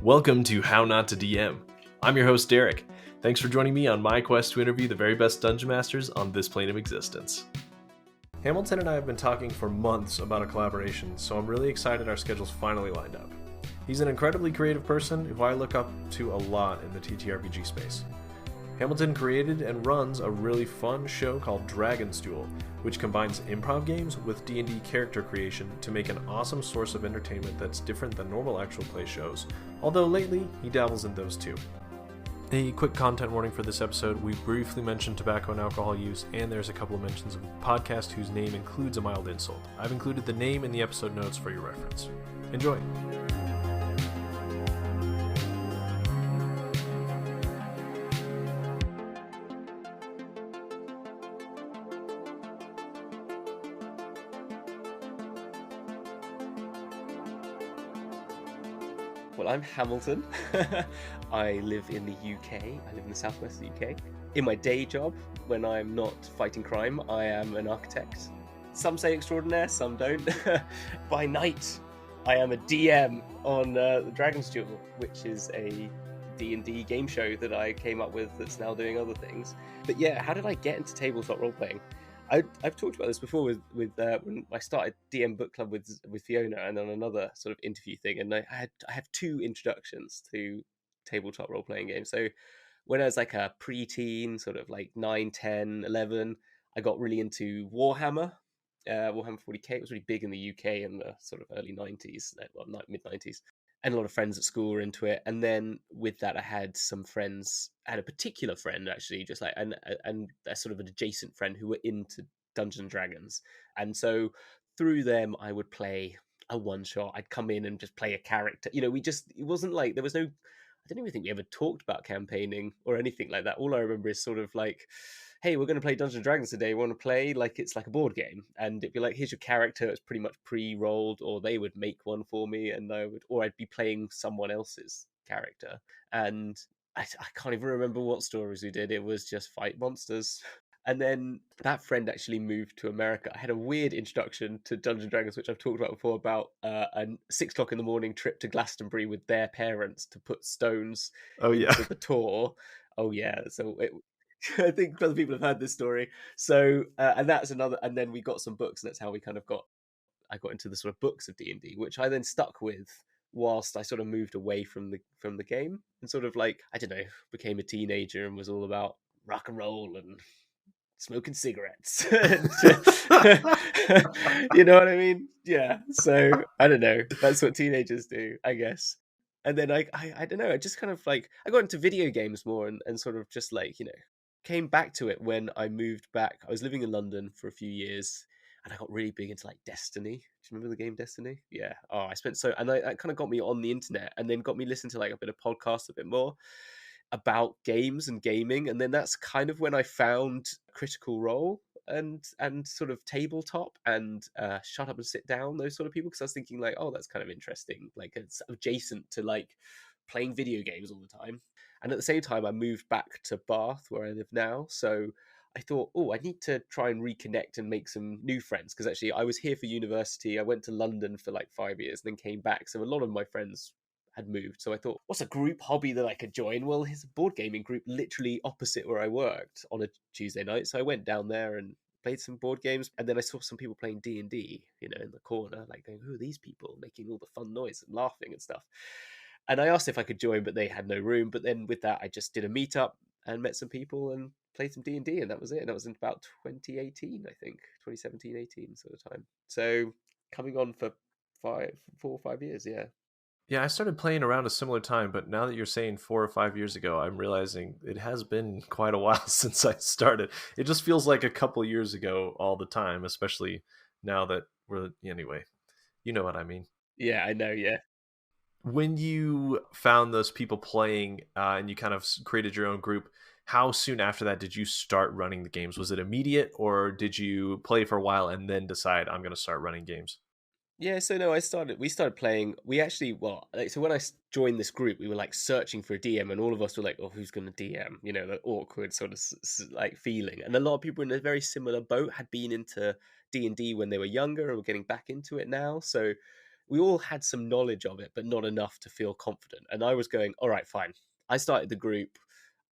Welcome to How Not to DM. I'm your host, Derek. Thanks for joining me on my quest to interview the very best Dungeon Masters on this plane of existence. Hamilton and I have been talking for months about a collaboration, so I'm really excited our schedules finally lined up. He's an incredibly creative person who I look up to a lot in the TTRPG space. Hamilton created and runs a really fun show called Duel, which combines improv games with D&D character creation to make an awesome source of entertainment that's different than normal actual play shows, although lately he dabbles in those too. A quick content warning for this episode: we briefly mentioned tobacco and alcohol use, and there's a couple of mentions of a podcast whose name includes a mild insult. I've included the name in the episode notes for your reference. Enjoy! Well, I'm Hamilton. I live in the UK. I live in the southwest of the UK. In my day job, when I'm not fighting crime, I am an architect. Some say extraordinaire, some don't. By night, I am a DM on the Duel, which is a D&D game show that I came up with that's now doing other things. But yeah, how did I get into tabletop role-playing? I've talked about this before with when I started DM Book Club with Fiona, and on another sort of interview thing, and I have two introductions to tabletop role playing games. So when I was like a preteen, sort of like 9, 10, 11, I got really into Warhammer. Warhammer 40k. It was really big in the UK in the sort of early 90s, well, mid 90s. And a lot of friends at school were into it. And then with that, I had some friends. I had a particular friend actually, just like and a sort of an adjacent friend who were into Dungeons and Dragons. And so through them, I would play a one shot. I'd come in and just play a character. You know, it wasn't like there was no. I don't even think we ever talked about campaigning or anything like that. All I remember is sort of like, hey, we're going to play Dungeons and Dragons today. Want to play? Like, it's like a board game. And it'd be like, here's your character. It's pretty much pre-rolled, or they would make one for me, and I'd be playing someone else's character. And I can't even remember what stories we did. It was just fight monsters. And then that friend actually moved to America. I had a weird introduction to Dungeons and Dragons, which I've talked about before, about a 6 o'clock in the morning trip to Glastonbury with their parents to put stones into the tour. Oh yeah, so I think other people have heard this story. So and that's another. And then we got some books, and that's how I got into the sort of books of D&D, which I then stuck with whilst I sort of moved away from the game, and sort of like, I don't know, became a teenager and was all about rock and roll and smoking cigarettes. You know what I mean? Yeah. So I don't know. That's what teenagers do, I guess. And then I don't know. I just kind of like, I got into video games more, and sort of just like, you know, came back to it when I moved back. I was living in London for a few years, and I got really big into like Destiny. Do you remember the game Destiny? Yeah. Oh, that kind of got me on the internet, and then got me listening to like a bit of podcast a bit more about games and gaming. And then that's kind of when I found Critical Role and sort of tabletop and Shut Up and Sit Down, those sort of people, because I was thinking like, oh, that's kind of interesting, like it's adjacent to like playing video games all the time. And at the same time, I moved back to Bath, where I live now. So I thought, oh, I need to try and reconnect and make some new friends, because actually I was here for university. I went to London for like 5 years and then came back. So a lot of my friends had moved. So I thought, what's a group hobby that I could join? Well, here's a board gaming group literally opposite where I worked on a Tuesday night. So I went down there and played some board games, and then I saw some people playing D&D, you know, in the corner, like going, who are these people making all the fun noise and laughing and stuff? And I asked if I could join, but they had no room. But then with that, I just did a meetup and met some people and played some D&D, and that was it. And that was in about 2018, I think, 2017, 18 sort of time. So coming on for 4 or 5 years, yeah. Yeah, I started playing around a similar time, but now that you're saying 4 or 5 years ago, I'm realizing it has been quite a while since I started. It just feels like a couple years ago all the time, especially now that anyway, you know what I mean. Yeah, I know, yeah. When you found those people playing and you kind of created your own group, how soon after that did you start running the games? Was it immediate, or did you play for a while and then decide I'm going to start running games? Yeah, so no, we started playing. We actually, so when I joined this group, we were like searching for a DM, and all of us were like, oh, who's going to DM? You know, that awkward sort of like feeling. And a lot of people in a very similar boat had been into D&D when they were younger and were getting back into it now. So we all had some knowledge of it, but not enough to feel confident. And I was going, all right, fine. I started the group.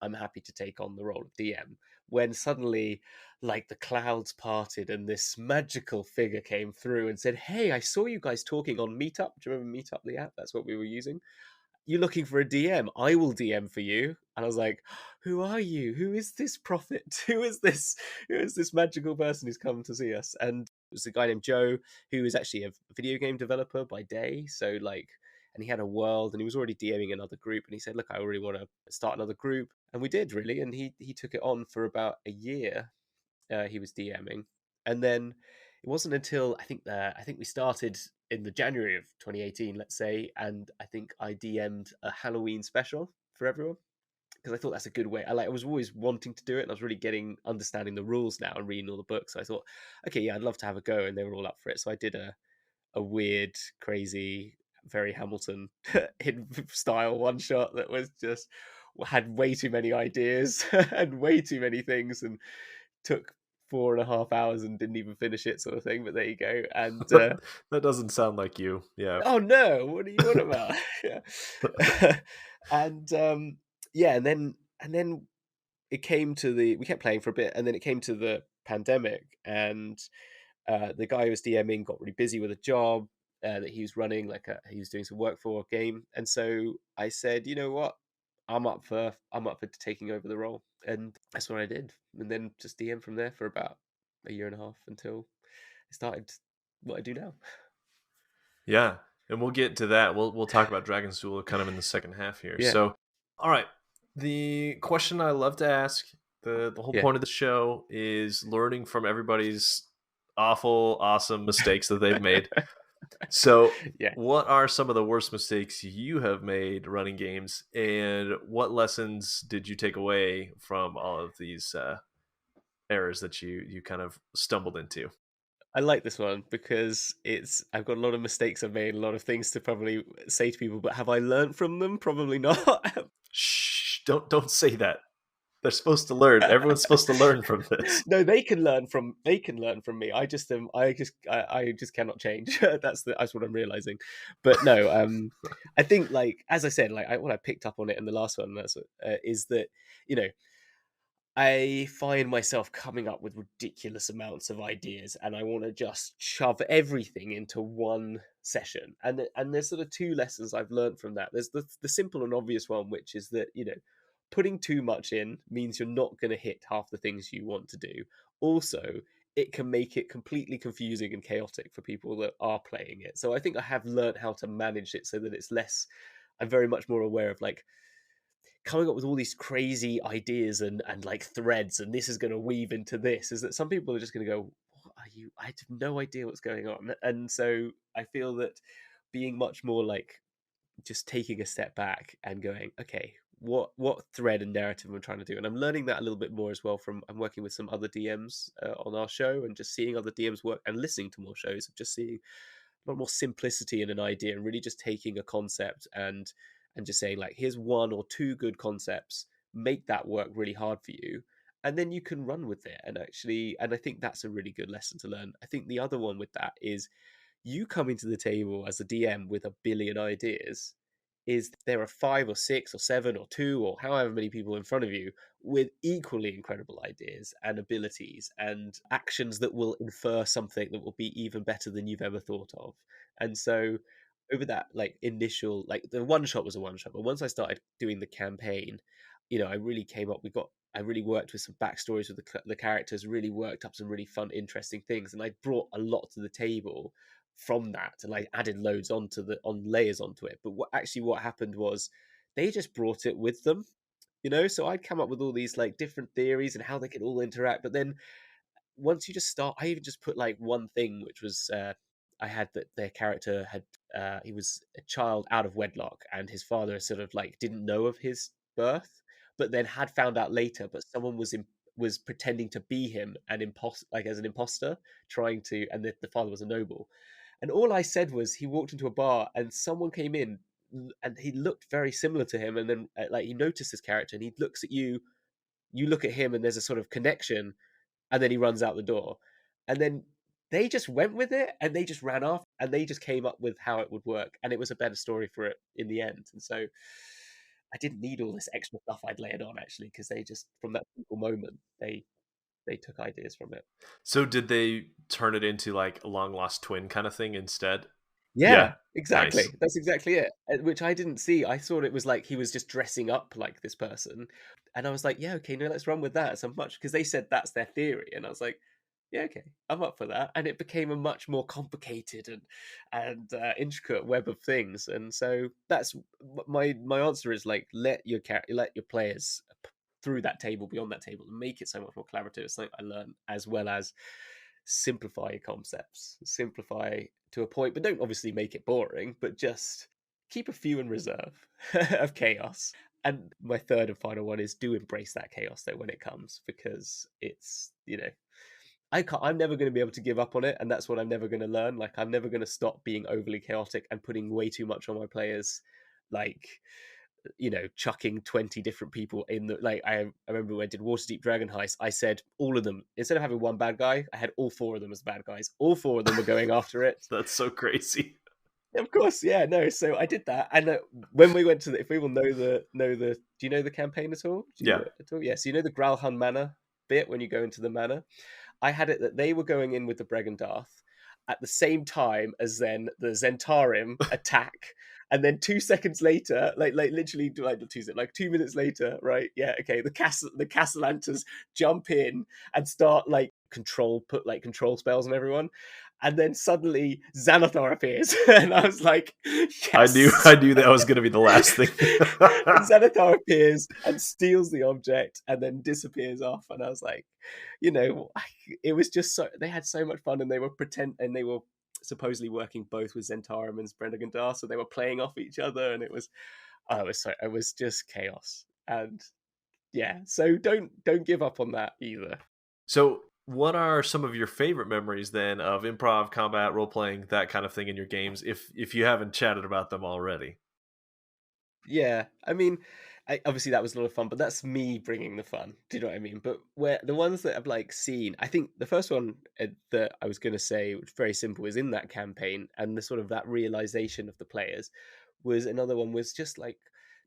I'm happy to take on the role of DM. When suddenly, like, the clouds parted and this magical figure came through and said, "Hey, I saw you guys talking on Meetup. Do you remember Meetup, the app? That's what we were using. You're looking for a DM. I will DM for you." And I was like, "Who are you? Who is this prophet? Who is this? Who is this magical person who's come to see us?" And it was a guy named Joe, who is actually a video game developer by day. So, like, and he had a world, and he was already DMing another group. And he said, "Look, I really want to start another group." And we did, really. And he took it on for about a year. He was DMing, and then it wasn't until I think we started in the January of 2018, let's say, and I think I DM'd a Halloween special for everyone because I thought that's a good way. I was always wanting to do it, and I was really understanding the rules now and reading all the books. So I thought, okay, yeah, I'd love to have a go, and they were all up for it. So I did a weird, crazy, very Hamilton hidden style one shot that was just had way too many ideas and way too many things, and took 4.5 hours and didn't even finish it, sort of thing. But there you go. And That doesn't sound like you. Yeah. oh no, what are you on about? Yeah. And yeah, and then it came to we kept playing for a bit, and then it came to the pandemic, and the guy who was DMing got really busy with a job that he was running, like he was doing some work for a game, and so I said, you know what, I'm up for taking over the role, and that's what I did, and then just DM from there for about a year and a half until I started what I do now. Yeah, and we'll get to that. We'll talk about Dragon's Duel kind of in the second half here. Yeah, So, all right, the question I love to ask, the whole yeah. point of the show is learning from everybody's awful, awesome mistakes that they've made. So, Yeah. what are some of the worst mistakes you have made running games, and what lessons did you take away from all of these errors that you kind of stumbled into? I like this one because I've got a lot of mistakes I've made, a lot of things to probably say to people, but have I learned from them? Probably not. Shh! Don't say that. They're supposed to learn. Everyone's supposed to learn from this. No, they can learn from me. I just cannot change. That's what I'm realizing. But no, I think, like, as I said, like, what I picked up on it in the last one, is that, you know, I find myself coming up with ridiculous amounts of ideas, and I want to just shove everything into one session. And there's sort of two lessons I've learned from that. There's the simple and obvious one, which is that, putting too much in means you're not going to hit half the things you want to do. Also, it can make it completely confusing and chaotic for people that are playing it. So I think I have learned how to manage it so that it's less. I'm very much more aware of, like, coming up with all these crazy ideas and like threads, and this is going to weave into this. Is that some people are just going to go, "What are you? I have no idea what's going on." And so I feel that being much more like just taking a step back and going, okay, what thread and narrative am I trying to do? And I'm learning that a little bit more as well from I'm working with some other DMs on our show, and just seeing other DMs work and listening to more shows of just seeing a lot more simplicity in an idea, and really just taking a concept and just saying, like, here's one or two good concepts, make that work really hard for you, and then you can run with it. And I think that's a really good lesson to learn. I think the other one with that is, you coming to the table as a DM with a billion ideas, is there are 5 or 6 or 7 or 2 or however many people in front of you with equally incredible ideas and abilities and actions that will infer something that will be even better than you've ever thought of. And so over that, like, initial, like, the one shot was a one shot, but once I started doing the campaign, I really came up, I really worked with some backstories with the characters, really worked up some really fun, interesting things, and I brought a lot to the table from that, and I added loads on layers onto it. But what happened was, they just brought it with them, so I'd come up with all these, like, different theories and how they could all interact. But then once you just start, I even just put, like, one thing, which was, I had that their character had, he was a child out of wedlock, and his father sort of, like, didn't know of his birth, but then had found out later. But someone was pretending to be him, and like, as an imposter, trying to, and the father was a noble. And all I said was, he walked into a bar and someone came in, and he looked very similar to him. And then, like, he noticed his character, and he looks at you, you look at him, and there's a sort of connection, and then he runs out the door. And then they just went with it and they just ran off and they just came up with how it would work. And it was a better story for it in the end. And so I didn't need all this extra stuff I'd layered on, actually, because they just, from that simple moment, they took ideas from it. So did they turn it into like a long lost twin kind of thing instead? Yeah, Yeah. exactly. Nice. That's exactly it. Which I didn't see. I thought it was like he was just dressing up like this person. And I was like, yeah, okay, no, let's run with that so much. Because they said that's their theory. And I was like, yeah, okay, I'm up for that. And it became a much more complicated and intricate web of things. And so that's my answer is like, let your players through that table, beyond that table, and make it so much more collaborative. It's something I learned, as well as simplify your concepts, simplify to a point, but don't obviously make it boring, but just keep a few in reserve of chaos. And my third and final one is, do embrace that chaos though when it comes, because it's, I'm never going to be able to give up on it, and that's what I'm never going to learn. Like, I'm never going to stop being overly chaotic and putting way too much on my players, like, chucking 20 different people in the, like, I remember when I did Waterdeep Dragon Heist, I said all of them, instead of having one bad guy, I had all four of them as bad guys. All four of them were going after it. That's so crazy. Of course, yeah, no. So I did that, and when we went to if we will know the, do you know the campaign at all? Do you Yeah. know it at all? Yeah. So you know the Gralhun Manor bit when you go into the manor. I had it that they were going in with the Bregendarth at the same time as then the Zentarim attack, and then 2 seconds later, like literally like 2 minutes later, right? Yeah, okay. The Castellantas jump in and start put control spells on everyone, and then suddenly Xanathar appears, and I was like, yes! I knew that was going to be the last thing. Xanathar appears and steals the object, and then disappears off, and I was like, it was just so, they had so much fun, and they were supposedly working both with Zentarum and Brennigan, so they were playing off each other, and it was just chaos. And yeah, so don't give up on that either. So what are some of your favorite memories then of improv, combat, role playing, that kind of thing in your games, if you haven't chatted about them already? Yeah, I mean, obviously that was a lot of fun, but that's me bringing the fun. Do you know what I mean? But where the ones that I've seen, I think the first one that I was going to say, which is very simple, is in that campaign, and the sort of that realization of the players was another one. Was just like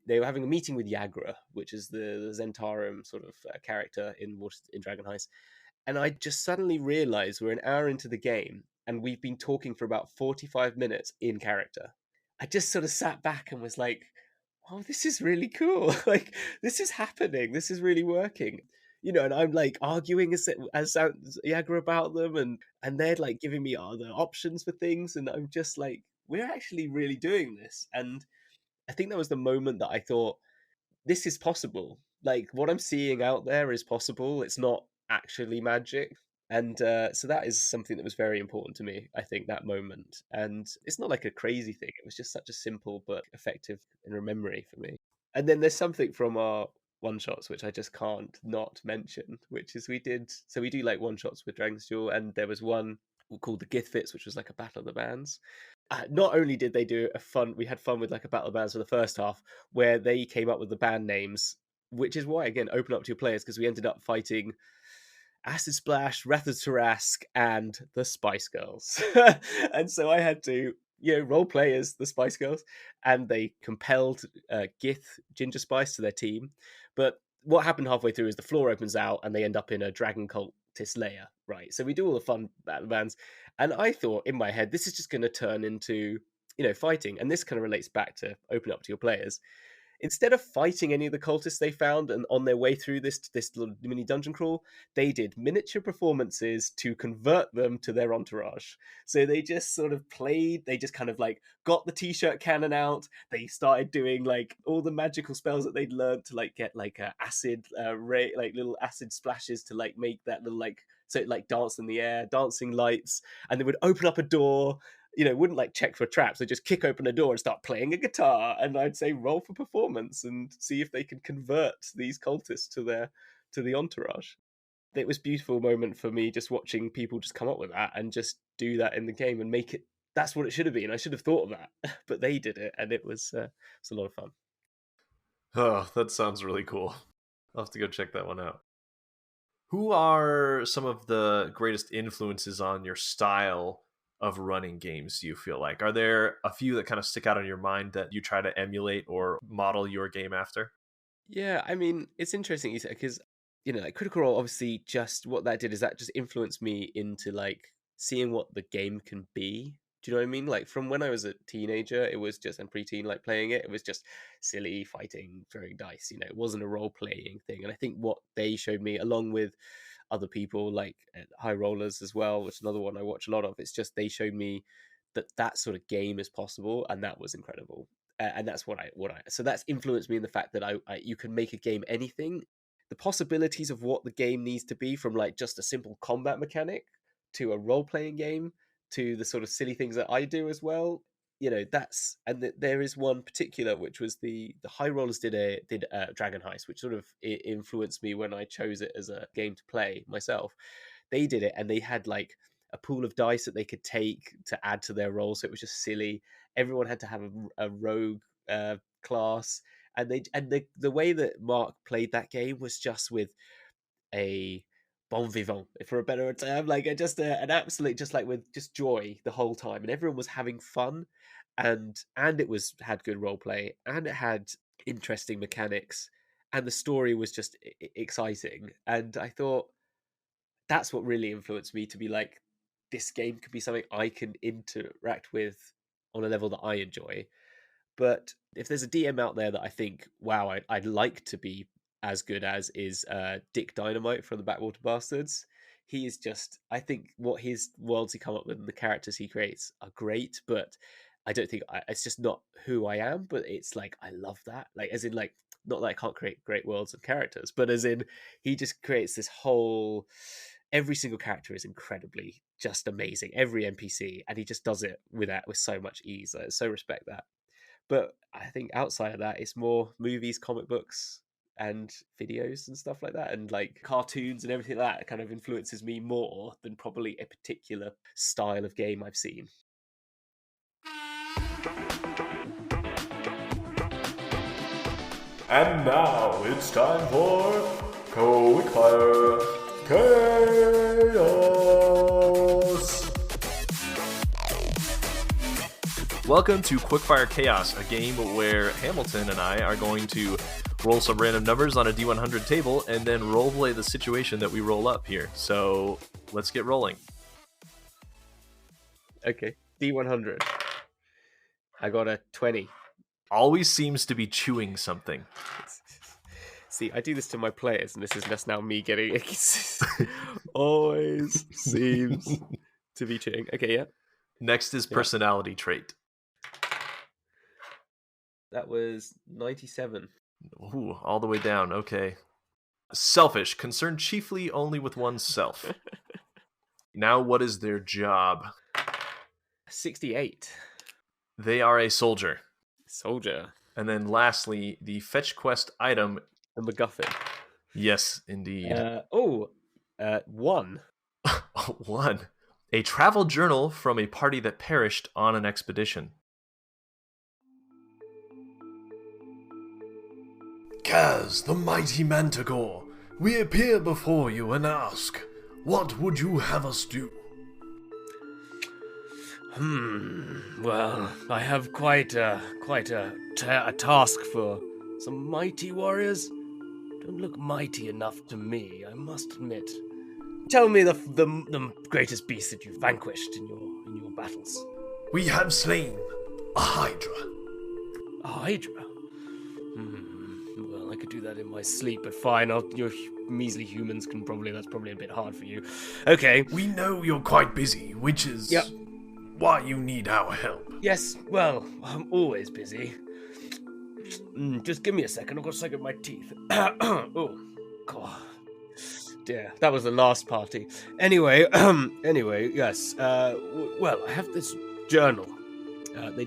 they were having a meeting with Yagra, which is the Zentarum sort of character in Dragon Heist, and I just suddenly realized we're an hour into the game, and we've been talking for about 45 minutes in character. I just sort of sat back and was like, oh, this is really cool. Like, this is happening. This is really working. And I'm arguing as Yagra about them, and they're giving me other options for things, and I'm just like, we're actually really doing this. And I think that was the moment that I thought, this is possible. Like, what I'm seeing out there is possible. It's not actually magic. And so that is something that was very important to me, I think, that moment. And it's not like a crazy thing. It was just such a simple but effective in memory for me. And then there's something from our one shots which I just can't not mention, which is we do one shots with Dragon's Duel, and there was one called the Githfits, which was like a battle of the bands. Not only did they do we had fun with like a battle of bands for the first half, where they came up with the band names, which is why, again, open up to your players, because we ended up fighting Acid Splash, Wrath of Tarask, and the Spice Girls. And so I had to, role play as the Spice Girls, and they compelled Gith Ginger Spice to their team. But what happened halfway through is the floor opens out, and they end up in a dragon cultist layer, right? So we do all the fun battle bands, and I thought in my head, this is just going to turn into, fighting. And this kind of relates back to open up to your players. Instead of fighting any of the cultists they found and on their way through this little mini dungeon crawl, they did miniature performances to convert them to their entourage. So they just sort of played, they just kind of got the t-shirt cannon out. They started doing all the magical spells that they'd learned to get acid ray, little acid splashes to make that little so it dance in the air, dancing lights, and they would open up a door. Wouldn't check for traps. They just kick open a door and start playing a guitar. And I'd say roll for performance and see if they can convert these cultists to the entourage. It was a beautiful moment for me, just watching people just come up with that and just do that in the game and make it. That's what it should have been. I should have thought of that, but they did it, and it was a lot of fun. Oh, that sounds really cool. I'll have to go check that one out. Who are some of the greatest influences on your style of running games, do you feel like? Are there a few that kind of stick out in your mind that you try to emulate or model your game after? Yeah, I mean, it's interesting you say because like Critical Role, obviously, just what that did is that just influenced me into like seeing what the game can be. Do you know what I mean? Like from when I was a teenager, it was just and preteen, like playing it, it was just silly fighting, throwing dice. It wasn't a role playing thing. And I think what they showed me, along with other people like High Rollers as well, which is another one I watch a lot of. It's just they showed me that sort of game is possible, and that was incredible. And that's what I. So that's influenced me in the fact that I you can make a game anything. The possibilities of what the game needs to be, from like just a simple combat mechanic to a role playing game to the sort of silly things that I do as well. That's there is one particular which was the High Rollers did a Dragon Heist, which sort of influenced me when I chose it as a game to play myself. They did it, and they had like a pool of dice that they could take to add to their roll, so it was just silly. Everyone had to have a rogue class, and the way that Mark played that game was just with a bon vivant, for a better term, like an absolute, just like with just joy the whole time, and everyone was having fun, and it was had good role play, and it had interesting mechanics, and the story was just exciting. And I thought that's what really influenced me to be like, this game could be something I can interact with on a level that I enjoy. But if there's a DM out there that I think, wow, I'd like to be as good as, is Dick Dynamite from the Backwater Bastards. He is just, I think what his worlds he come up with and the characters he creates are great, but I don't think it's just not who I am. But it's like, I love that. Like, as in, like, not that I can't create great worlds and characters, but as in, he just creates this whole. Every single character is incredibly just amazing. Every NPC, and he just does it with so much ease. So respect that. But I think outside of that, it's more movies, comic books, and videos and stuff like that, and like cartoons and everything like that kind of influences me more than probably a particular style of game I've seen. And now it's time for Quickfire Chaos! Welcome to Quickfire Chaos, a game where Hamilton and I are going to roll some random numbers on a D100 table and then roleplay the situation that we roll up here. So let's get rolling. Okay, D100. I got a 20. Always seems to be chewing something. See, I do this to my players, and this is just now me getting it. Always seems to be chewing. Okay, yeah. Next is personality trait. That was 97. Ooh, all the way down. Okay. Selfish, concerned chiefly only with oneself. Now, what is their job? 68. They are a soldier. Soldier. And then lastly, the fetch quest item. The MacGuffin. Yes, indeed. 1. 1. A travel journal from a party that perished on an expedition. Kaz, the mighty Manticore, we appear before you and ask, what would you have us do? Well, I have quite a task for some mighty warriors. Don't look mighty enough to me, I must admit. Tell me the greatest beast that you've vanquished in your battles. We have slain a Hydra. A Hydra? Well, I could do that in my sleep, but fine. Your measly humans that's probably a bit hard for you. Okay. We know you're quite busy, which is why you need our help. Yes, well, I'm always busy. Just give me a second, I've got to suck at my teeth. Oh, God. Dear, that was the last party. Anyway, yes. Well, I have this journal. They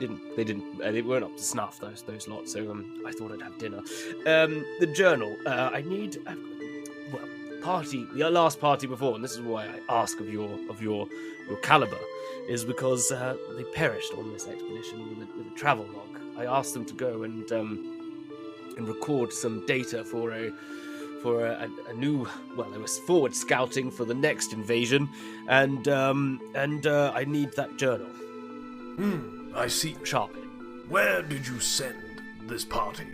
weren't up to snuff, those lots, so I thought I'd have dinner. The journal, I need, the last party before, and this is why I ask of your caliber, is because they perished on this expedition with a travel log. I asked them to go and record some data for for a new. Well, I was forward scouting for the next invasion, and I need that journal. I see. Sharply. Where did you send this party?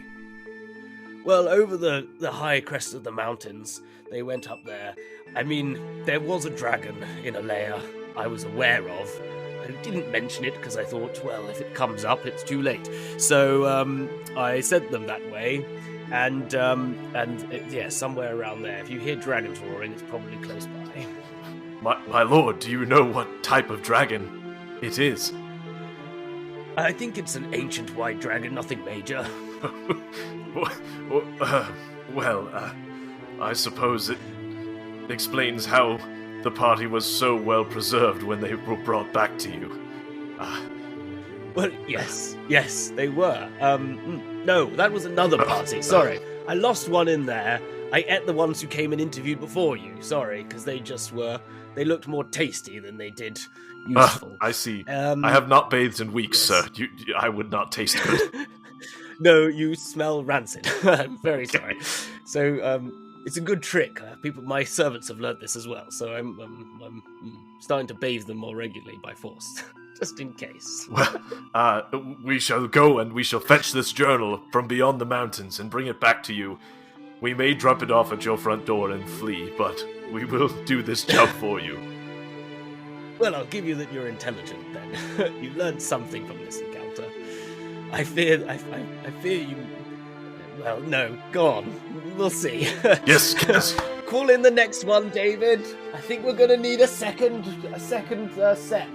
Well, over the high crest of the mountains, they went up there. I mean, there was a dragon in a lair I was aware of. I didn't mention it because I thought, well, if it comes up, it's too late. So I sent them that way, and somewhere around there. If you hear dragons roaring, it's probably close by. My lord, do you know what type of dragon it is? I think it's an ancient white dragon, nothing major. I suppose it explains how the party was so well preserved when they were brought back to you. Well, yes, they were. No, that was another party, sorry. I lost one in there. I ate the ones who came and interviewed before you, sorry, because they looked more tasty than they did useful. I see. I have not bathed in weeks, sir. I would not taste good. No, you smell rancid. I'm very sorry. So, it's a good trick. My servants have learnt this as well, so I'm starting to bathe them more regularly by force, just in case. Well, we shall go and we shall fetch this journal from beyond the mountains and bring it back to you. We may drop it off at your front door and flee, but we will do this job for you. Well, I'll give you that you're intelligent, then. You learned something from this encounter. I fear you... Well, no, go on. We'll see. Yes. Call in the next one, David. I think we're going to need a second set.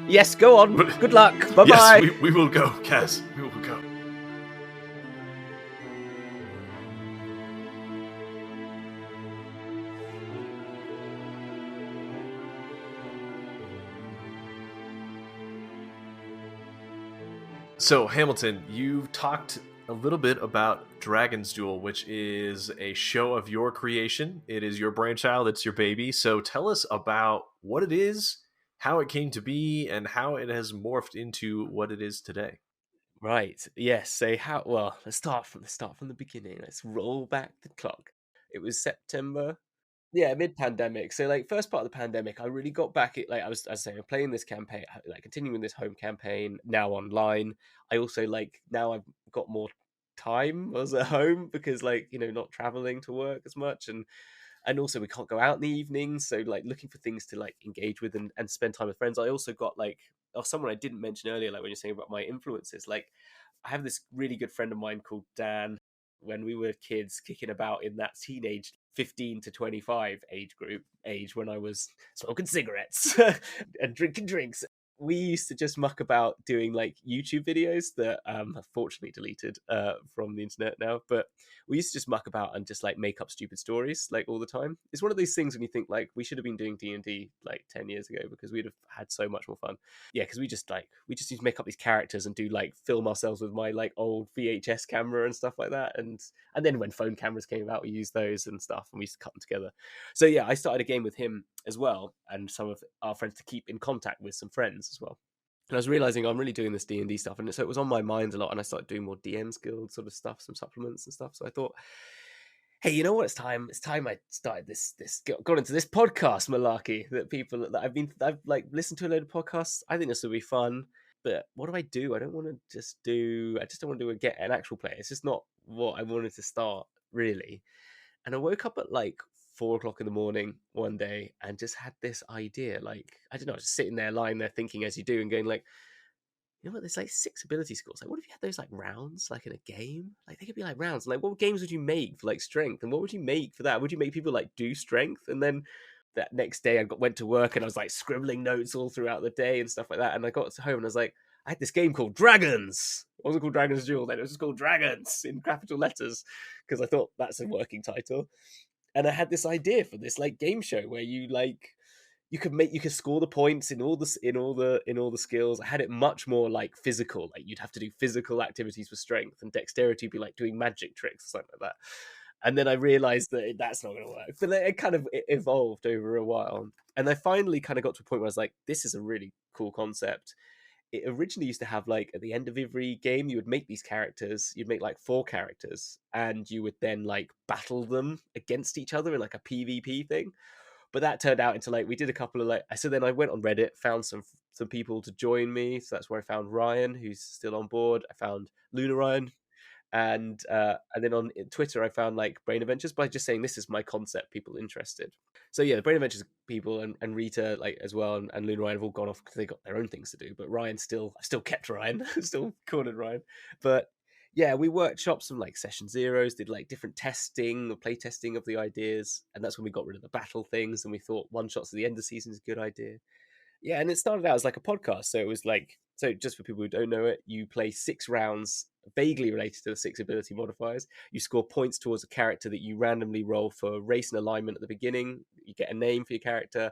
Yes, go on. Good luck. Bye-bye. Yes, we will go, Kaz. We will go. So, Hamilton, you've talked a little bit about Dragon's Duel, which is a show of your creation. It is your brainchild, it's your baby. So tell us about what it is, how it came to be, and how it has morphed into what it is today. Right. Yes. So let's start from the beginning. Let's roll back the clock. It was September. Yeah, mid-pandemic. So, first part of the pandemic, I really got back at, I was saying, I'm playing this campaign, continuing this home campaign, now online. I also, now I've got more time. I was at home because, not traveling to work as much. And also we can't go out in the evenings. So, looking for things to, engage with and spend time with friends. I also got, someone I didn't mention earlier, when you're saying about my influences, I have this really good friend of mine called Dan. When we were kids kicking about in that teenage 15 to 25 age when I was smoking cigarettes and drinking drinks, we used to just muck about doing YouTube videos that I've fortunately deleted from the internet now, but we used to just muck about and just make up stupid stories all the time. It's one of those things when you think we should have been doing D&D 10 years ago because we'd have had so much more fun. Yeah, because we just used to make up these characters and do film ourselves with my old VHS camera and stuff like that, and then when phone cameras came out we used those and stuff, and we used to cut them together. So yeah, I started a game with him as well, and some of our friends to keep in contact with some friends as well. And I was realizing I'm really doing this D&D stuff, and so it was on my mind a lot, and I started doing more DM's Guild sort of stuff, some supplements and stuff. So I thought, hey, you know what? It's time I started this got into this podcast malarkey that I've listened to a load of podcasts. I think this will be fun, but what do? I don't want to just don't want to get an actual play. It's just not what I wanted to start really. And I woke up at 4:00 in the morning one day and just had this idea. I don't know, just sitting there, lying there thinking as you do, and going you know what, there's 6 ability scores. What if you had those rounds in a game? They could be rounds. What games would you make for strength? And what would you make for that? Would you make people do strength? And then that next day I went to work and I was scribbling notes all throughout the day and stuff like that. And I got home and I was I had this game called Dragons. It wasn't called Dragon's Duel then. It was just called Dragons in capital letters because I thought that's a working title. And I had this idea for this game show where you you could score the points in all the skills. I had it much more physical. You'd have to do physical activities for strength, and dexterity would be doing magic tricks or something like that. And then I realized that that's not going to work. But it kind of evolved over a while, and I finally kind of got to a point where I was this is a really cool concept. it originally used to have like at the end of every game you would make these characters, you'd make like 4 characters, and you would then like battle them against each other in like a PvP thing. But that turned out into like, we did a couple of like, so then I went on Reddit, found some people to join me, so that's where I found Ryan, who's still on board. I found Luna Ryan, and then on Twitter I found like Brain Adventures by just saying this is my concept, people interested. So yeah, the Brain Adventures people and Rita like as well, and Luna Ryan have all gone off because they got their own things to do, but Ryan still, I still kept Ryan, still cornered Ryan. But yeah, we workshopped some like session zeros, did like different testing or play testing of the ideas, and that's when we got rid of the battle things, and we thought one shots at the end of the season is a good idea. Yeah, and it started out as like a podcast. So it was like, so just for people who don't know it, you play 6 rounds vaguely related to the 6 ability modifiers. You score points towards a character that you randomly roll for race and alignment at the beginning. You get a name for your character.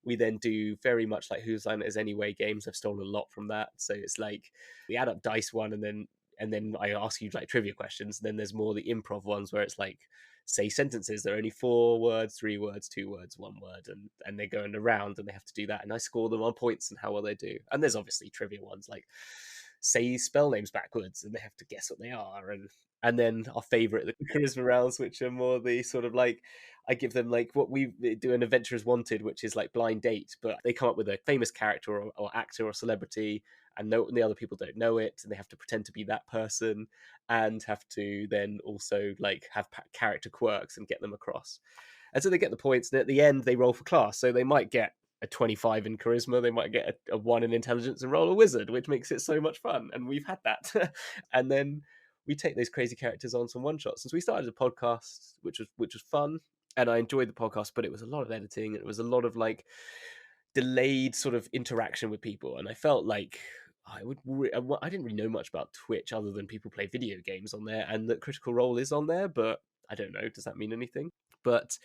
We then do very much like Whose Line It Is Anyway games. I've stolen a lot from that. So it's like we add up dice one, and then I ask you like trivia questions. And then there's more the improv ones where it's like, say sentences, they're only 4 words, 3 words, 2 words, 1 word, and they go in a round and they have to do that, and I score them on points and how well they do. And there's obviously trivia ones like say spell names backwards and they have to guess what they are, and then our favorite, the charisma rounds, which are more the sort of like, I give them like what we do an Adventurers Wanted, which is like blind date, but they come up with a famous character or actor or celebrity, and the other people don't know it, and they have to pretend to be that person, and have to then also like have character quirks and get them across. And so they get the points, and at the end they roll for class. So they might get a 25 in charisma, they might get a 1 in intelligence and roll a wizard, which makes it so much fun. And we've had that. And then we take those crazy characters on some one shots. Since we started a podcast, which was fun, and I enjoyed the podcast, but it was a lot of editing, and it was a lot of like delayed sort of interaction with people, and I felt like I didn't really know much about Twitch other than people play video games on there, and that Critical Role is on there, but I don't know, does that mean anything? But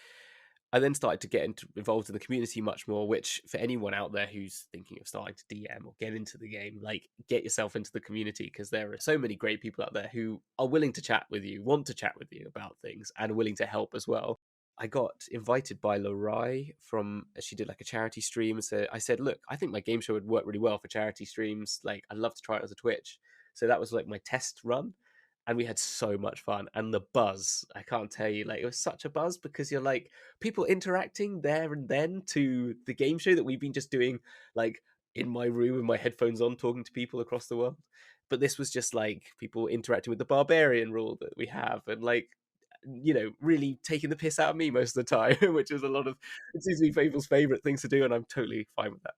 I then started to get involved in the community much more, which for anyone out there who's thinking of starting to DM or get into the game, like get yourself into the community, because there are so many great people out there who are willing to chat with you, want to chat with you about things, and are willing to help as well. I got invited by Lorai from, she did like a charity stream. So I said, look, I think my game show would work really well for charity streams. Like, I'd love to try it as a Twitch. So that was like my test run. And we had so much fun. And the buzz, I can't tell you, like, it was such a buzz, because you're like people interacting there and then to the game show that we've been just doing, like in my room with my headphones on, talking to people across the world. But this was just like people interacting with the barbarian rule that we have, and like, you know, really taking the piss out of me most of the time, which is a lot of, it seems to be people's favorite things to do, and I'm totally fine with that.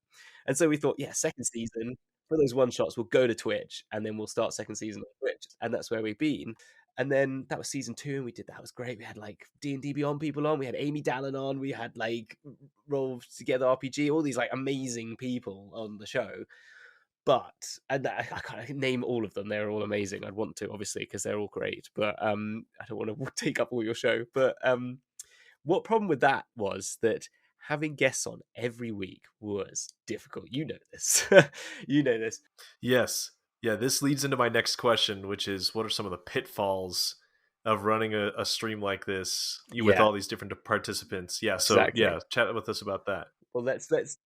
And so we thought, yeah, second season for those one shots, we'll go to Twitch, and then we'll start second season on Twitch, and that's where we've been. And then that was season 2, and we did that. It was great. We had like D&D Beyond people on. We had Amy Dallin on. We had like Roll Together RPG. All these like amazing people on the show. But and I can't name all of them. They're all amazing. I'd want to, obviously, because they're all great. But I don't want to take up all your show. But what problem with that was that having guests on every week was difficult. You know this. You know this. Yes. Yeah, this leads into my next question, which is, what are some of the pitfalls of running a stream like this with all these different participants? Yeah, so Exactly. yeah, chat with us about that. Well,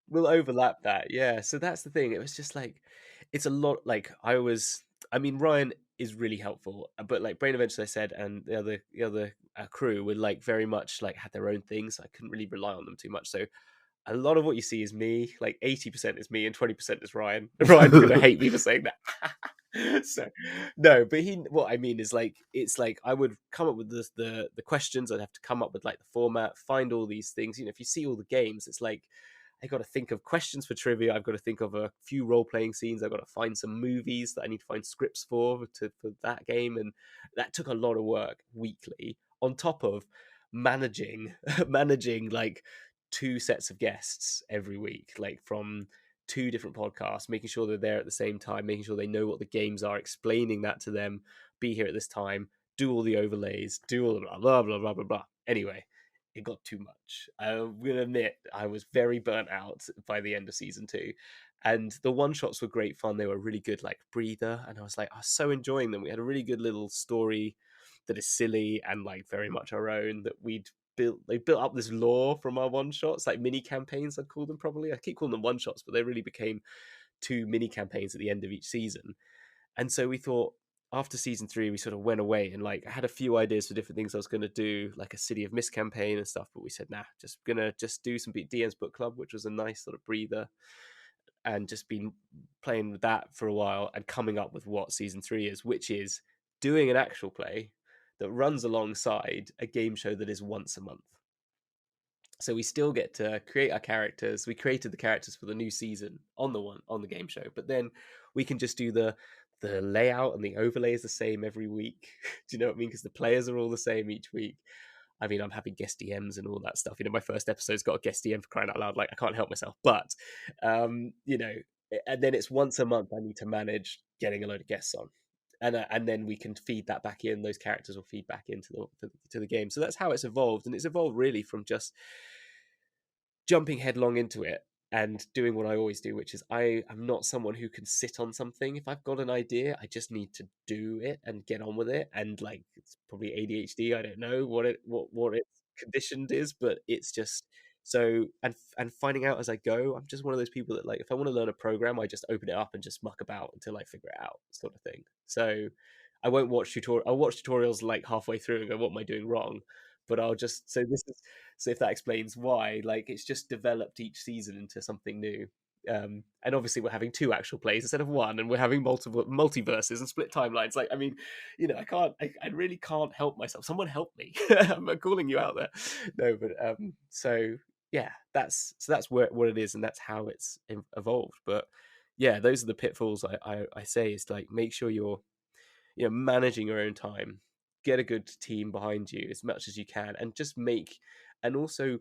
we'll overlap that. Yeah. So that's the thing. It was just like, it's a lot. Like I mean, Ryan is really helpful, but like Brain Adventures, I said, and the other crew were like very much like had their own things. So I couldn't really rely on them too much. So a lot of what you see is me. Like 80% is me and 20% is Ryan. Ryan's gonna hate me for saying that. So no, but what I mean is like, it's like I would come up with the questions. I'd have to come up with like the format, find all these things. You know, if you see all the games, it's like I got to think of questions for trivia. I've got to think of a few role-playing scenes. I've got to find some movies that I need to find scripts for that game, and that took a lot of work weekly. On top of managing like 2 sets of guests every week, like from 2 different podcasts, making sure they're there at the same time, making sure they know what the games are, explaining that to them, be here at this time, do all the overlays, do all the blah, blah, blah, blah, blah, blah. Anyway, it got too much. I'm going to admit I was very burnt out by the end of season 2. And the one-shots were great fun. They were really good, like breather. And I was so enjoying them. We had a really good little story that is silly and like very much our own, that they built up this lore from our one-shots, like mini campaigns, I'd call them probably. I keep calling them one-shots, but they really became 2 mini campaigns at the end of each season. And so we thought, after season 3, we sort of went away and like I had a few ideas for different things I was going to do, like a City of Mist campaign and stuff. But we said, nah, just do some DM's Book Club, which was a nice sort of breather, and just been playing with that for a while and coming up with what season 3 is, which is doing an actual play that runs alongside a game show that is once a month. So we still get to create our characters. We created the characters for the new season on the game show, but then we can just do the layout and the overlay is the same every week. Do you know what I mean? Because the players are all the same each week. I mean, I'm having guest DMs and all that stuff. You know, my first episode's got a guest DM for crying out loud. Like, I can't help myself. But, you know, and then it's once a month I need to manage getting a load of guests on. And then we can feed that back in. Those characters will feed back into the game. So that's how it's evolved. And it's evolved really from just jumping headlong into it and doing what I always do, which is I am not someone who can sit on something. If I've got an idea, I just need to do it and get on with it. And like, it's probably ADHD. I don't know what its conditioned is, but it's just so, and finding out as I go. I'm just one of those people that like, if I want to learn a program, I just open it up and just muck about until I figure it out, sort of thing. So I won't watch I'll watch tutorials like halfway through and go, what am I doing wrong? But I'll just, so if that explains why, like, it's just developed each season into something new. And obviously we're having 2 actual plays instead of 1, and we're having multiple multiverses and split timelines. Like, I mean, you know, I really can't help myself. Someone help me. I'm calling you out there. No, but so yeah, that's what it is, and that's how it's evolved. But yeah, those are the pitfalls I say, is like, make sure you're, you know, managing your own time, get a good team behind you as much as you can, and just and also,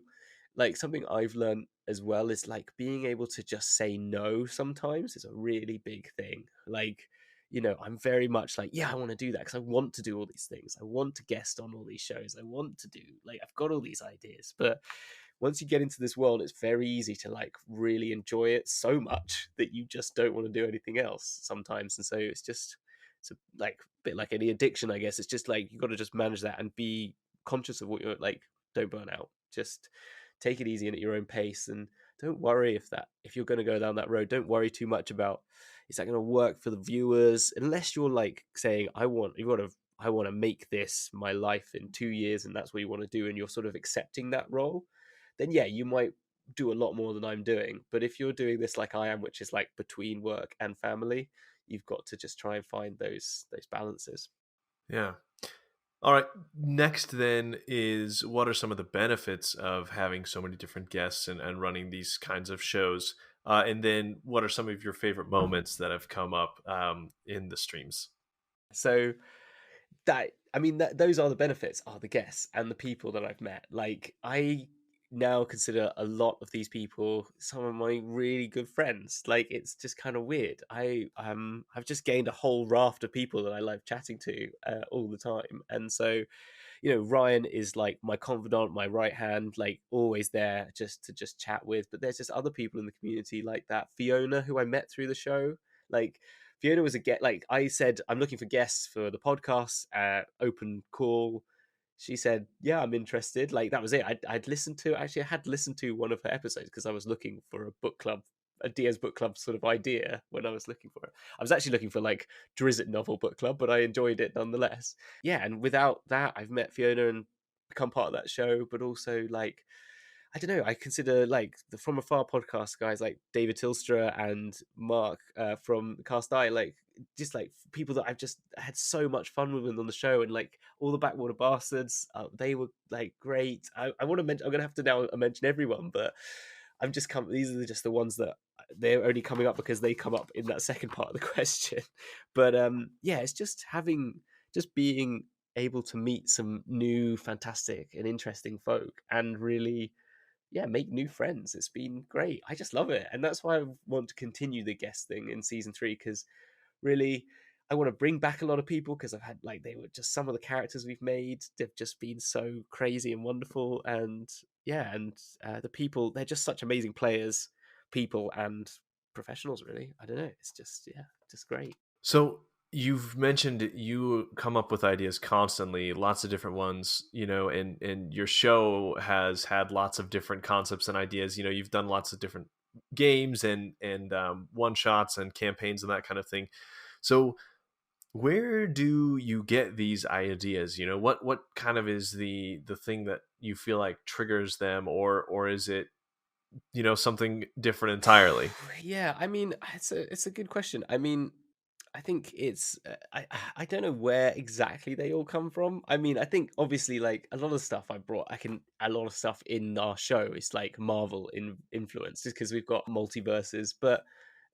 like, something I've learned as well is like being able to just say no sometimes is a really big thing. Like, you know, I'm very much like, yeah, I want to do that because I want to do all these things. I want to guest on all these shows. I want to do, like, I've got all these ideas. But once you get into this world, it's very easy to like really enjoy it so much that you just don't want to do anything else sometimes. And so it's like a bit like any addiction, I guess. It's just like, you got to just manage that and be conscious of what you're like. Don't burn out. Just take it easy and at your own pace, and don't worry if you're going to go down that road. Don't worry too much about, is that going to work for the viewers, unless you're like saying, I want to make this my life in 2 years, and that's what you want to do, and you're sort of accepting that role. Then yeah, you might do a lot more than I'm doing. But if you're doing this like I am, which is like between work and family, you've got to just try and find those balances. Yeah. All right. Next then is, what are some of the benefits of having so many different guests and running these kinds of shows? And then what are some of your favorite moments that have come up in the streams? So those are the benefits, are the guests and the people that I've met. Like, I now consider a lot of these people some of my really good friends. Like, it's just kind of weird. I've just gained a whole raft of people that I love chatting to all the time. And so, you know, Ryan is like my confidant, my right hand, like always there just to chat with. But there's just other people in the community like that. Fiona, who I met through the show, like, Fiona was a guest. Like, I said, I'm looking for guests for the podcast, open call. She said, yeah, I'm interested. Like, that was it. I had listened to one of her episodes because I was looking for a book club, a DM's book club sort of idea when I was looking for it. I was actually looking for like Drizzt novel book club, but I enjoyed it nonetheless. Yeah, and without that, I've met Fiona and become part of that show, but also like, I don't know, I consider like the From Afar podcast guys like David Tilstra and Mark from Cast Eye, like just like people that I've just had so much fun with on the show, and like all the Backwater Bastards, they were like great. I want to mention, I'm going to have to now mention everyone, but these are just the ones that they're only coming up because they come up in that second part of the question. But yeah, it's just being able to meet some new, fantastic and interesting folk and really, yeah, make new friends. It's been great. I just love it. And that's why I want to continue the guest thing in season 3, because really I want to bring back a lot of people, because I've had, like, they were just some of the characters we've made. They've just been so crazy and wonderful. And yeah, and the people, they're just such amazing players, people and professionals, really. I don't know. It's just, yeah, just great. So you've mentioned you come up with ideas constantly, lots of different ones, you know, and your show has had lots of different concepts and ideas. You know, you've done lots of different games and one shots and campaigns and that kind of thing. So where do you get these ideas? You know, what kind of is the thing that you feel like triggers them, or is it, you know, something different entirely? Yeah, I mean, it's a good question. I mean, I think it's I don't know where exactly they all come from. I mean, I think obviously like a lot of stuff I brought, a lot of stuff in our show is like Marvel in influence, just because we've got multiverses. But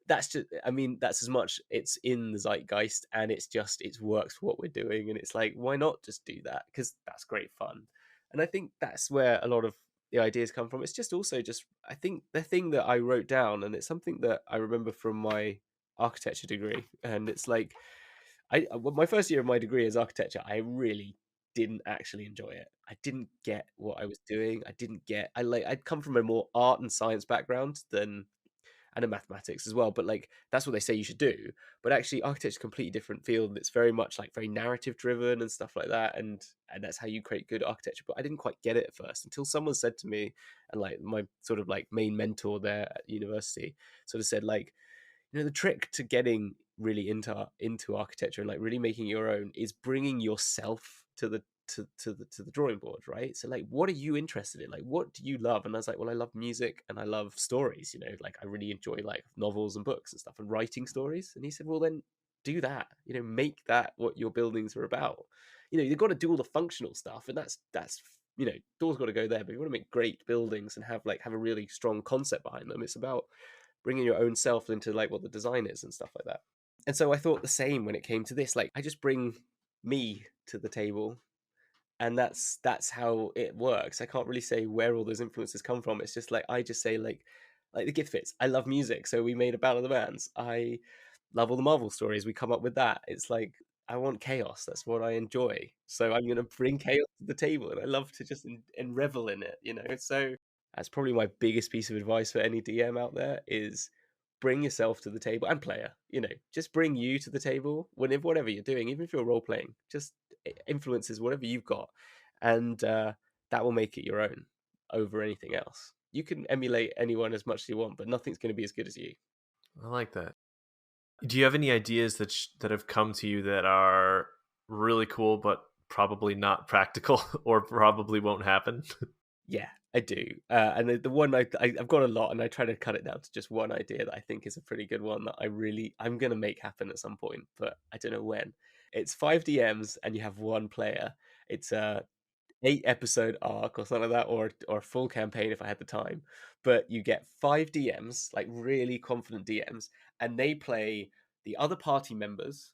that's just, I mean, that's as much it's in the zeitgeist, and it works for what we're doing, and it's like, why not just do that? Because that's great fun. And I think that's where a lot of the ideas come from. It's just also just, I think the thing that I wrote down, and it's something that I remember from my architecture degree, and it's like, my first year of my degree as architecture, I really didn't actually enjoy it. I didn't get what I was doing. I'd come from a more art and science background than, and in mathematics as well. But like that's what they say you should do. But actually, architecture is a completely different field. It's very much like very narrative driven and stuff like that, and that's how you create good architecture. But I didn't quite get it at first until someone said to me, and like my sort of like main mentor there at university sort of said like, you know, the trick to getting really into architecture and like really making your own is bringing yourself to the drawing board, right? So like, what are you interested in? Like, what do you love? And I was like, well, I love music and I love stories, you know, like I really enjoy like novels and books and stuff and writing stories. And he said, well, then do that, you know, make that what your buildings are about. You know, you've got to do all the functional stuff, and that's you know, doors got to go there. But you want to make great buildings and have a really strong concept behind them. It's about bringing your own self into like what the design is and stuff like that. And so I thought the same when it came to this. Like I just bring me to the table, and that's how it works. I can't really say where all those influences come from. It's just like I just say like the gift fits. I love music, so we made a Battle of the Bands. I love all the Marvel stories. We come up with that. It's like I want chaos. That's what I enjoy. So I'm going to bring chaos to the table, and I love to just and revel in it. You know, so that's probably my biggest piece of advice for any DM out there is bring yourself to the table, and player, you know, just bring you to the table whenever, whatever you're doing, even if you're role playing, just influences whatever you've got, and that will make it your own over anything else. You can emulate anyone as much as you want, but nothing's going to be as good as you. I like that. Do you have any ideas that have come to you that are really cool but probably not practical or probably won't happen? Yeah, I do. And the one I've got a lot, and I try to cut it down to just one idea that I think is a pretty good one that I'm going to make happen at some point, but I don't know when. It's 5 DMs and you have one player. It's a 8 episode arc or something like that, or a full campaign if I had the time. But you get 5 DMs, like really confident DMs, and they play the other party members,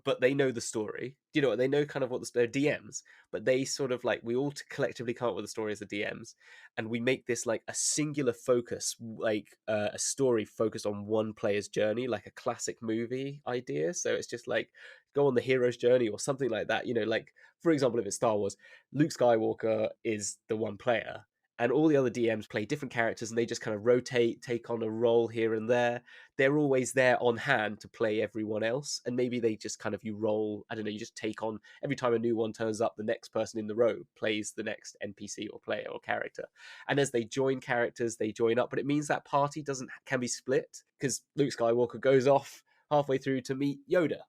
but they know the story. You know, they know kind of what they're DMs, but they sort of like we all collectively come up with the story as the DMs, and we make this like a singular focus, like a story focused on one player's journey, like a classic movie idea. So it's just like go on the hero's journey or something like that. You know, like for example, if it's Star Wars, Luke Skywalker is the one player. And all the other DMs play different characters, and they just kind of rotate, take on a role here and there. They're always there on hand to play everyone else, and maybe they just kind of you roll, I don't know, you just take on every time a new one turns up, the next person in the row plays the next NPC or player or character, and as they join characters they join up, but it means that party doesn't can be split because Luke Skywalker goes off halfway through to meet Yoda.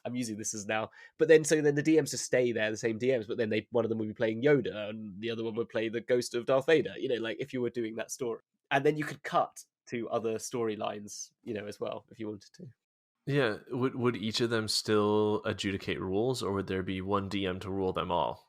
I'm using this as now, but then the DMs just stay there, the same DMs, but then one of them will be playing Yoda and the other one would play the ghost of Darth Vader, you know, like if you were doing that story, and then you could cut to other storylines, you know, as well if you wanted to. Yeah, would each of them still adjudicate rules, or would there be one DM to rule them all?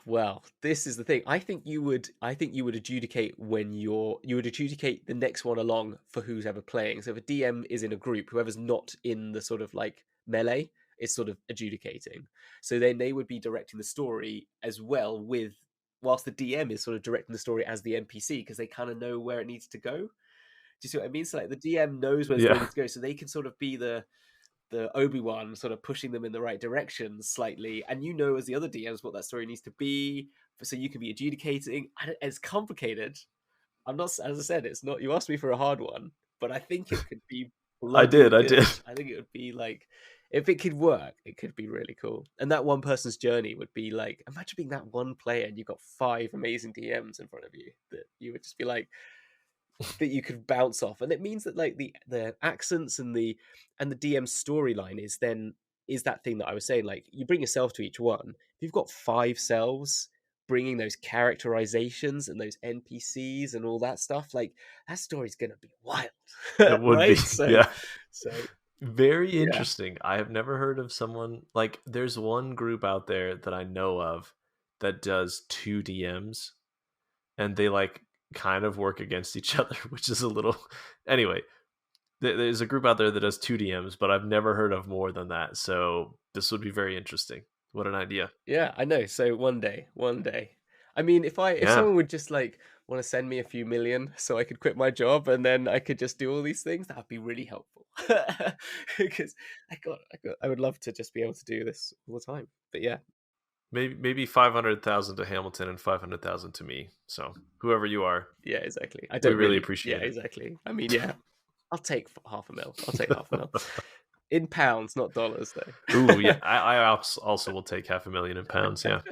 Well, this is the thing. I think you would adjudicate when you would adjudicate the next one along for who's ever playing. So if a DM is in a group, whoever's not in the sort of like melee is sort of adjudicating. So then they would be directing the story as well with whilst the DM is sort of directing the story as the NPC because they kind of know where it needs to go. Do you see what I mean? So like the DM knows where the story Yeah. needs to go, so they can sort of be the Obi-Wan sort of pushing them in the right direction slightly, and you know as the other DMs what that story needs to be, so you can be adjudicating. It's complicated. I'm not, as I said, it's not. You asked me for a hard one, but I think it could be I bloody did. good. I think it would be like if it could work, it could be really cool. And that one person's journey would be like imagine being that one player and you've got 5 amazing DMs in front of you that you would just be like, that you could bounce off, and it means that like the accents and the DM storyline is that thing that I was saying. Like, you bring yourself to each one. If you've got 5 selves, bringing those characterizations and those NPCs and all that stuff, like, that story's gonna be wild. It would be, right? yeah. So Very yeah. interesting. I have never heard of someone like, there's one group out there that I know of that does 2 DMs, and they like kind of work against each other, which is a little anyway. There's a group out there that does 2 DMs, but I've never heard of more than that. So this would be very interesting. What an idea. Yeah, I know. So one day. I mean, if Yeah. someone would just like want to send me a few million so I could quit my job and then I could just do all these things, that would be really helpful. Because I would love to just be able to do this all the time. But yeah, Maybe 500,000 to Hamilton and 500,000 to me. So whoever you are, yeah, exactly. I we don't really appreciate yeah, it. exactly. I mean, yeah, I'll take half a mil. I'll take half a mil in pounds, not dollars, though. Ooh, yeah. I also will take 500,000 in pounds. Yeah.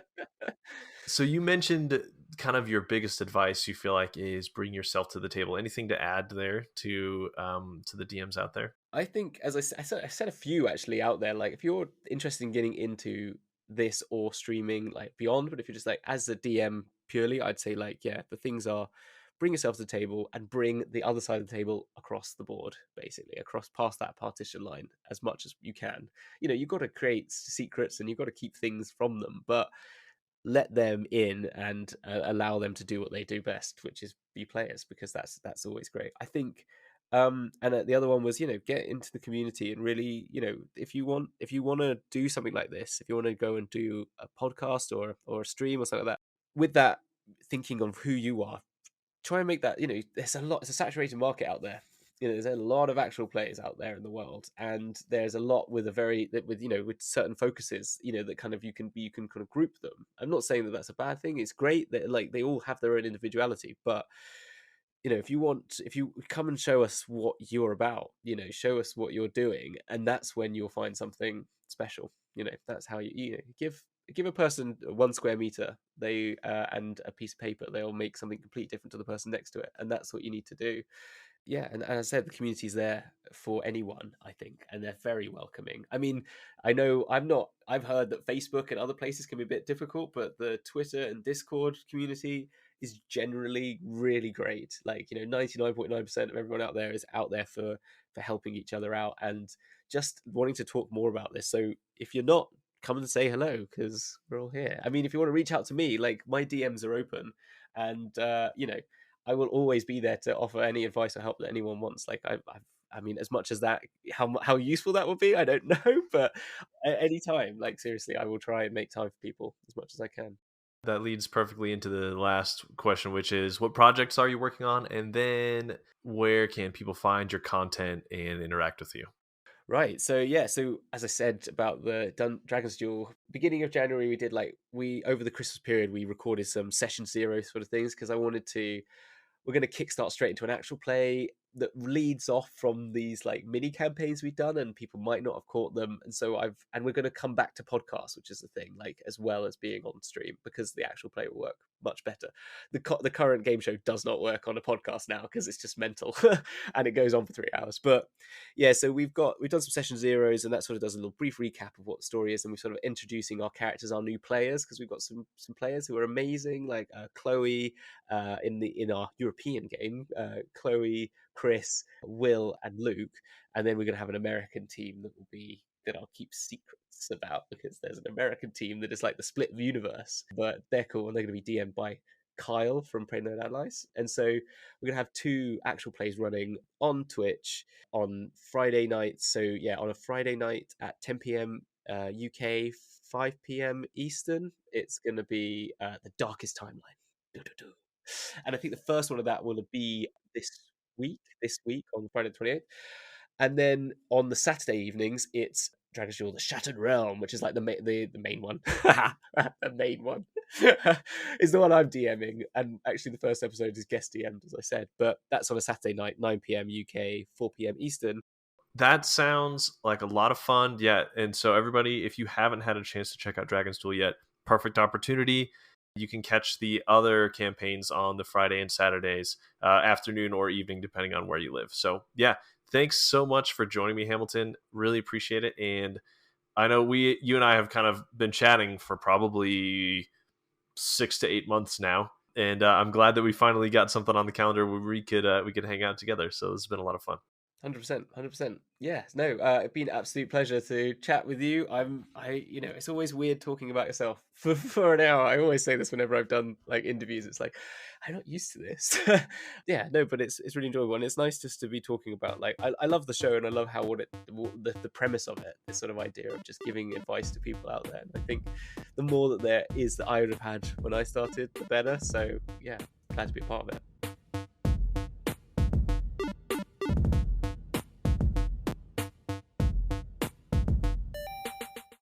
So you mentioned kind of your biggest advice you feel like is bring yourself to the table. Anything to add there to the DMs out there? I think, as I said a few actually out there. Like, if you're interested in getting into this or streaming like beyond, but if you're just like as a DM purely, I'd say like, yeah, the things are bring yourself to the table and bring the other side of the table across the board, basically across past that partition line as much as you can. You know, you've got to create secrets and you've got to keep things from them, but let them in and allow them to do what they do best, which is be players, because that's always great, I think. And the other one was, you know, get into the community and really, you know, if you want to do something like this, if you want to go and do a podcast or a stream or something like that, with that thinking of who you are, try and make that, you know, it's a saturated market out there. You know, there's a lot of actual players out there in the world, and there's a lot with you know, with certain focuses, you know, that kind of you can kind of group them. I'm not saying that that's a bad thing. It's great that like they all have their own individuality, but you know, if you come and show us what you're about, you know, show us what you're doing, and that's when you'll find something special. You know, that's how you know, give a person 1 square meter, they and a piece of paper, they'll make something completely different to the person next to it, and that's what you need to do. Yeah, and as I said, the community's there for anyone, I think, and they're very welcoming. I mean, I know I've heard that Facebook and other places can be a bit difficult, but the Twitter and Discord community is generally really great. Like, you know, 99.9% of everyone out there is out there for helping each other out and just wanting to talk more about this. So if you're not, come and say hello, because we're all here. I mean, if you want to reach out to me, like, my DMs are open, and you know, I will always be there to offer any advice or help that anyone wants. Like, I mean, as much as that, how useful that would be, I don't know, but at any time, like, seriously, I will try and make time for people as much as I can. That leads perfectly into the last question, which is what projects are you working on? And then where can people find your content and interact with you? Right. So yeah. So as I said about the Dragon's Duel, beginning of January, we did we over the Christmas period we recorded some session zero sort of things, because I wanted to. We're going to kickstart straight into an actual play that leads off from these like mini campaigns we've done, and people might not have caught them. And so we're going to come back to podcasts, which is the thing, like, as well as being on stream, because the actual play will work much better. The current game show does not work on a podcast now because it's just mental and it goes on for 3 hours. But yeah, so we've done some session zeros, and that sort of does a little brief recap of what the story is, and we're sort of introducing our characters, our new players, because we've got some players who are amazing, like Chloe in our European game, Chloe, Chris, Will, and Luke, and then we're going to have an American team that I'll keep secrets about, because there's an American team that is like the split universe, but they're cool, and they're going to be DM'd by Kyle from Pray No Allies. And so we're going to have 2 actual plays running on Twitch on Friday nights. So yeah, on a Friday night at 10 p.m. UK, 5 p.m. Eastern, it's going to be the Darkest Timeline. And I think the first one of that will be this week on Friday the 28th. And then on the Saturday evenings, it's Dragon's Duel: The Shattered Realm, which is like the main one. The main one is the one I'm DMing, and actually the first episode is guest DM'd, as I said. But that's on a Saturday night, 9 p.m. UK, 4 p.m. Eastern. That sounds like a lot of fun. Yeah. And so everybody, if you haven't had a chance to check out Dragon's Duel yet, perfect opportunity. You can catch the other campaigns on the Friday and Saturdays, afternoon or evening, depending on where you live. So yeah, thanks so much for joining me, Hamilton. Really appreciate it. And I know you and I have kind of been chatting for probably 6 to 8 months now. And I'm glad that we finally got something on the calendar where we could hang out together. So this has been a lot of fun. 100%. Yeah, no, it's been an absolute pleasure to chat with you. It's always weird talking about yourself for an hour. I always say this whenever I've done like interviews. It's like, I'm not used to this. Yeah, no, but it's really enjoyable, and it's nice just to be talking about, like, I love the show, and I love how the premise of it, this sort of idea of just giving advice to people out there. And I think the more that there is that I would have had when I started, the better. So yeah, glad to be a part of it.